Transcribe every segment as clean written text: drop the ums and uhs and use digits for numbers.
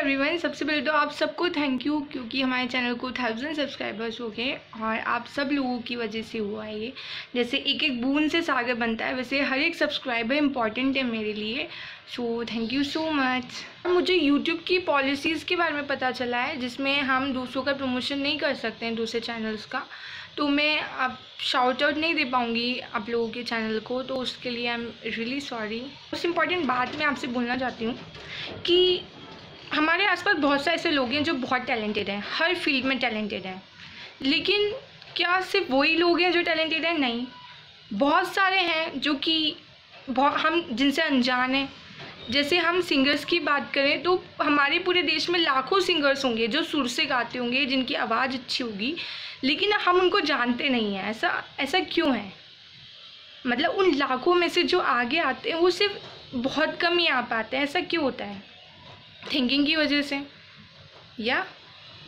Everyone, सबसे पहले तो आप सबको थैंक यू क्योंकि हमारे चैनल को 1000 सब्सक्राइबर्स हो गए और आप सब लोगों की वजह से हुआ है ये। जैसे एक एक बूंद से सागर बनता है, वैसे हर एक सब्सक्राइबर इम्पॉर्टेंट है मेरे लिए। सो थैंक यू सो मच। मुझे यूट्यूब की पॉलिसीज़ के बारे में पता चला है जिसमें हम दूसरों का प्रमोशन नहीं कर सकते हैं, दूसरे चैनल्स का। तो मैं अब शाउट आउट नहीं दे पाऊँगी आप लोगों के चैनल को, तो उसके लिए I am really sorry. Most important बात मैं आपसे बोलना चाहती हूँ कि हमारे आसपास बहुत सारे ऐसे लोग हैं जो बहुत टैलेंटेड हैं, हर फील्ड में टैलेंटेड हैं। लेकिन क्या सिर्फ वही लोग हैं जो टैलेंटेड हैं? नहीं, बहुत सारे हैं जो कि हम जिनसे अनजान हैं। जैसे हम सिंगर्स की बात करें तो हमारे पूरे देश में लाखों सिंगर्स होंगे जो सुर से गाते होंगे, जिनकी आवाज़ अच्छी होगी, लेकिन हम उनको जानते नहीं हैं। ऐसा क्यों है? मतलब उन लाखों में से जो आगे आते हैं वो सिर्फ बहुत कम ही आ पाते हैं। ऐसा क्यों होता है? थिंकिंग की वजह से, या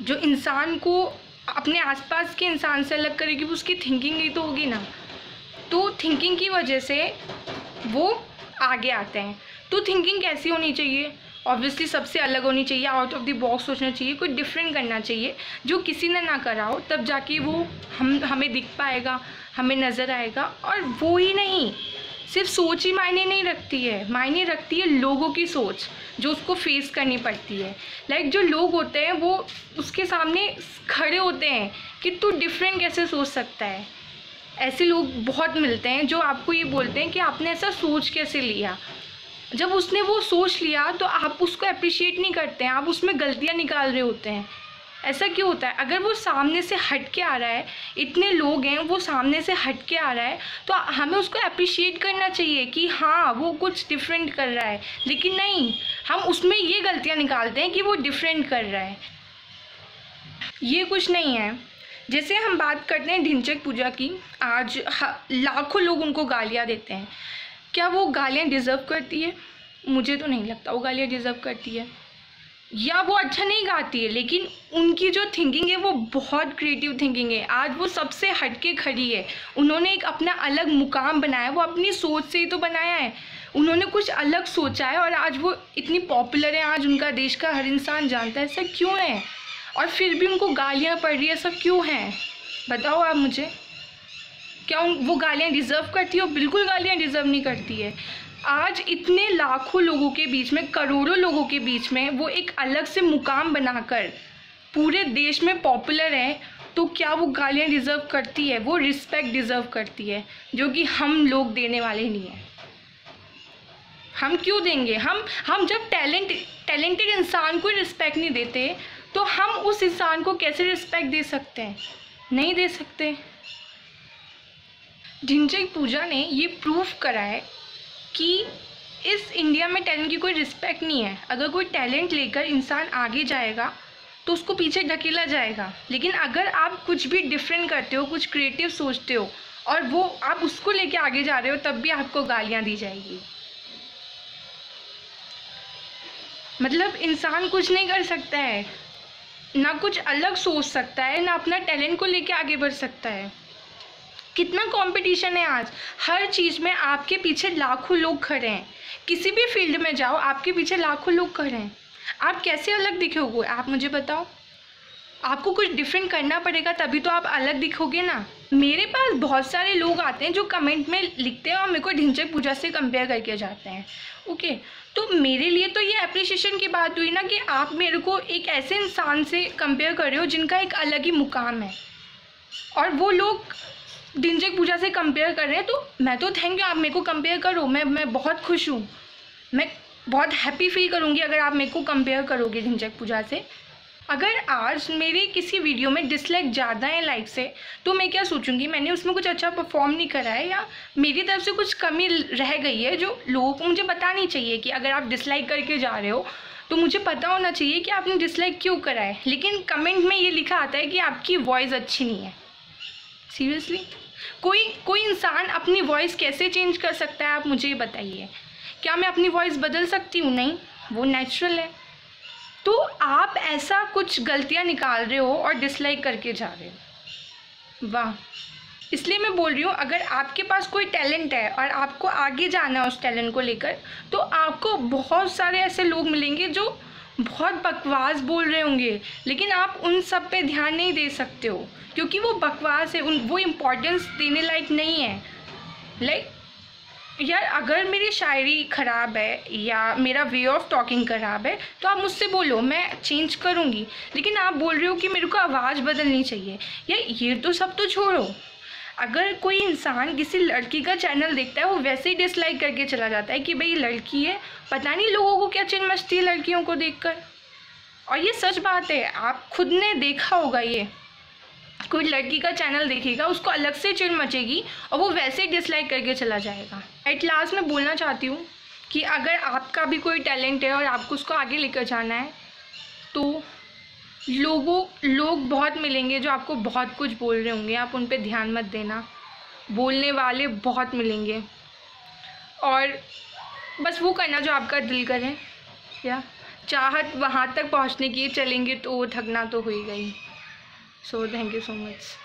जो इंसान को अपने आसपास के इंसान से अलग करेगी वो उसकी थिंकिंग ही तो होगी ना। तो थिंकिंग की वजह से वो आगे आते हैं। तो थिंकिंग कैसी होनी चाहिए? ऑब्वियसली सबसे अलग होनी चाहिए, आउट ऑफ द बॉक्स सोचना चाहिए, कोई डिफरेंट करना चाहिए जो किसी ने ना करा हो, तब जाके वो हमें दिख पाएगा, हमें नज़र आएगा। और वो ही नहीं, सिर्फ सोच ही मायने नहीं रखती है, मायने रखती है लोगों की सोच जो उसको फेस करनी पड़ती है। लाइक जो लोग होते हैं वो उसके सामने खड़े होते हैं कि तू डिफरेंट कैसे सोच सकता है। ऐसे लोग बहुत मिलते हैं जो आपको ये बोलते हैं कि आपने ऐसा सोच कैसे लिया। जब उसने वो सोच लिया तो आप उसको अप्रिशिएट नहीं करते हैं, आप उसमें गलतियाँ निकाल रहे होते हैं। ऐसा क्यों होता है? अगर वो सामने से हट के आ रहा है, इतने लोग हैं, वो सामने से हट के आ रहा है, तो हमें उसको अप्रिशिएट करना चाहिए कि हाँ वो कुछ डिफरेंट कर रहा है। लेकिन नहीं, हम उसमें ये गलतियाँ निकालते हैं कि वो डिफरेंट कर रहा है। ये कुछ नहीं है। जैसे हम बात करते हैं ढिंचैक पूजा की, आज लाखों लोग उनको गालियाँ देते हैं। क्या वो गालियाँ डिज़र्व करती है? मुझे तो नहीं लगता वो गालियाँ डिज़र्व करती है। या वो अच्छा नहीं गाती है, लेकिन उनकी जो थिंकिंग है वो बहुत क्रिएटिव थिंकिंग है। आज वो सबसे हट के खड़ी है, उन्होंने एक अपना अलग मुकाम बनाया, वो अपनी सोच से ही तो बनाया है। उन्होंने कुछ अलग सोचा है और आज वो इतनी पॉपुलर है, आज उनका देश का हर इंसान जानता है। ऐसा क्यों है? और फिर भी उनको गालियाँ पड़ रही है, ऐसा क्यों है? बताओ आप मुझे। क्या वो गालियाँ डिज़र्व करती है? वो बिल्कुल गालियाँ डिज़र्व नहीं करती है। आज इतने लाखों लोगों के बीच में, करोड़ों लोगों के बीच में वो एक अलग से मुकाम बनाकर पूरे देश में पॉपुलर है, तो क्या वो गालियाँ डिज़र्व करती है? वो रिस्पेक्ट डिज़र्व करती है, जो कि हम लोग देने वाले नहीं हैं। हम क्यों देंगे? हम जब टैलेंटेड इंसान को रिस्पेक्ट नहीं देते तो हम उस इंसान को कैसे रिस्पेक्ट दे सकते हैं? नहीं दे सकते। ढिंचैक पूजा ने ये प्रूव करा है कि इस इंडिया में टैलेंट की कोई रिस्पेक्ट नहीं है। अगर कोई टैलेंट लेकर इंसान आगे जाएगा तो उसको पीछे ढकेला जाएगा, लेकिन अगर आप कुछ भी डिफरेंट करते हो, कुछ क्रिएटिव सोचते हो और वो आप उसको लेके आगे जा रहे हो, तब भी आपको गालियाँ दी जाएगी। मतलब इंसान कुछ नहीं कर सकता है, ना कुछ अलग सोच सकता है, ना अपना टैलेंट को लेके आगे बढ़ सकता है। कितना कंपटीशन है आज, हर चीज़ में आपके पीछे लाखों लोग खड़े हैं। किसी भी फील्ड में जाओ, आपके पीछे लाखों लोग खड़े हैं। आप कैसे अलग दिखोगे? आप मुझे बताओ। आपको कुछ डिफरेंट करना पड़ेगा, तभी तो आप अलग दिखोगे ना। मेरे पास बहुत सारे लोग आते हैं जो कमेंट में लिखते हैं और मेरे को ढिंचैक पूजा से कंपेयर करके जाते हैं। ओके, तो मेरे लिए तो ये अप्रिशिएशन की बात हुई ना कि आप मेरे को एक ऐसे इंसान से कंपेयर कर रहे हो जिनका एक अलग ही मुकाम है, और वो लोग ढिंचैक पूजा से कंपेयर कर रहे हैं। तो मैं तो थैंक यू, आप मेरे को कंपेयर करो, मैं बहुत खुश हूँ। मैं बहुत हैप्पी फील करूँगी अगर आप मेरे को कंपेयर करोगे ढिंचैक पूजा से। अगर आज मेरे किसी वीडियो में डिसलाइक ज़्यादा है लाइक से, तो मैं क्या सोचूंगी, मैंने उसमें कुछ अच्छा परफॉर्म नहीं करा है, या मेरी तरफ से कुछ कमी रह गई है जो लोगों को मुझे बतानी चाहिए। कि अगर आप डिसलाइक करके जा रहे हो तो मुझे पता होना चाहिए कि आपने डिसलाइक क्यों करा है। लेकिन कमेंट में ये लिखा आता है कि आपकी वॉइस अच्छी नहीं है। सीरियसली, कोई इंसान अपनी वॉइस कैसे चेंज कर सकता है? आप मुझे ये बताइए। क्या मैं अपनी वॉइस बदल सकती हूँ? नहीं, वो नेचुरल है। तो आप ऐसा कुछ गलतियाँ निकाल रहे हो और डिसलाइक करके जा रहे हो। वाह! इसलिए मैं बोल रही हूँ, अगर आपके पास कोई टैलेंट है और आपको आगे जाना है उस टैलेंट को लेकर, तो आपको बहुत सारे ऐसे लोग मिलेंगे जो बहुत बकवास बोल रहे होंगे, लेकिन आप उन सब पे ध्यान नहीं दे सकते हो क्योंकि वो बकवास है, वो इम्पोर्टेंस देने लायक नहीं है। लाइक यार, अगर मेरी शायरी ख़राब है या मेरा वे ऑफ टॉकिंग ख़राब है तो आप मुझसे बोलो, मैं चेंज करूँगी। लेकिन आप बोल रहे हो कि मेरे को आवाज़ बदलनी चाहिए। यार ये तो सब तो छोड़ो, अगर कोई इंसान किसी लड़की का चैनल देखता है वो वैसे ही डिसलाइक करके चला जाता है कि भाई लड़की है, पता नहीं लोगों को क्या चिढ़ मचती है लड़कियों को देखकर। और ये सच बात है, आप खुद ने देखा होगा, ये कोई लड़की का चैनल देखेगा उसको अलग से चिढ़ मचेगी और वो वैसे ही डिसलाइक करके चला जाएगा। एट लास्ट मैं बोलना चाहती हूँ कि अगर आपका भी कोई टैलेंट है और आपको उसको आगे लेकर जाना है तो लोग बहुत मिलेंगे जो आपको बहुत कुछ बोल रहे होंगे, आप उन पे ध्यान मत देना। बोलने वाले बहुत मिलेंगे और बस वो करना जो आपका दिल करे। या चाहत वहाँ तक पहुँचने की चलेंगे तो थकना तो होएगा ही। So thank you so much.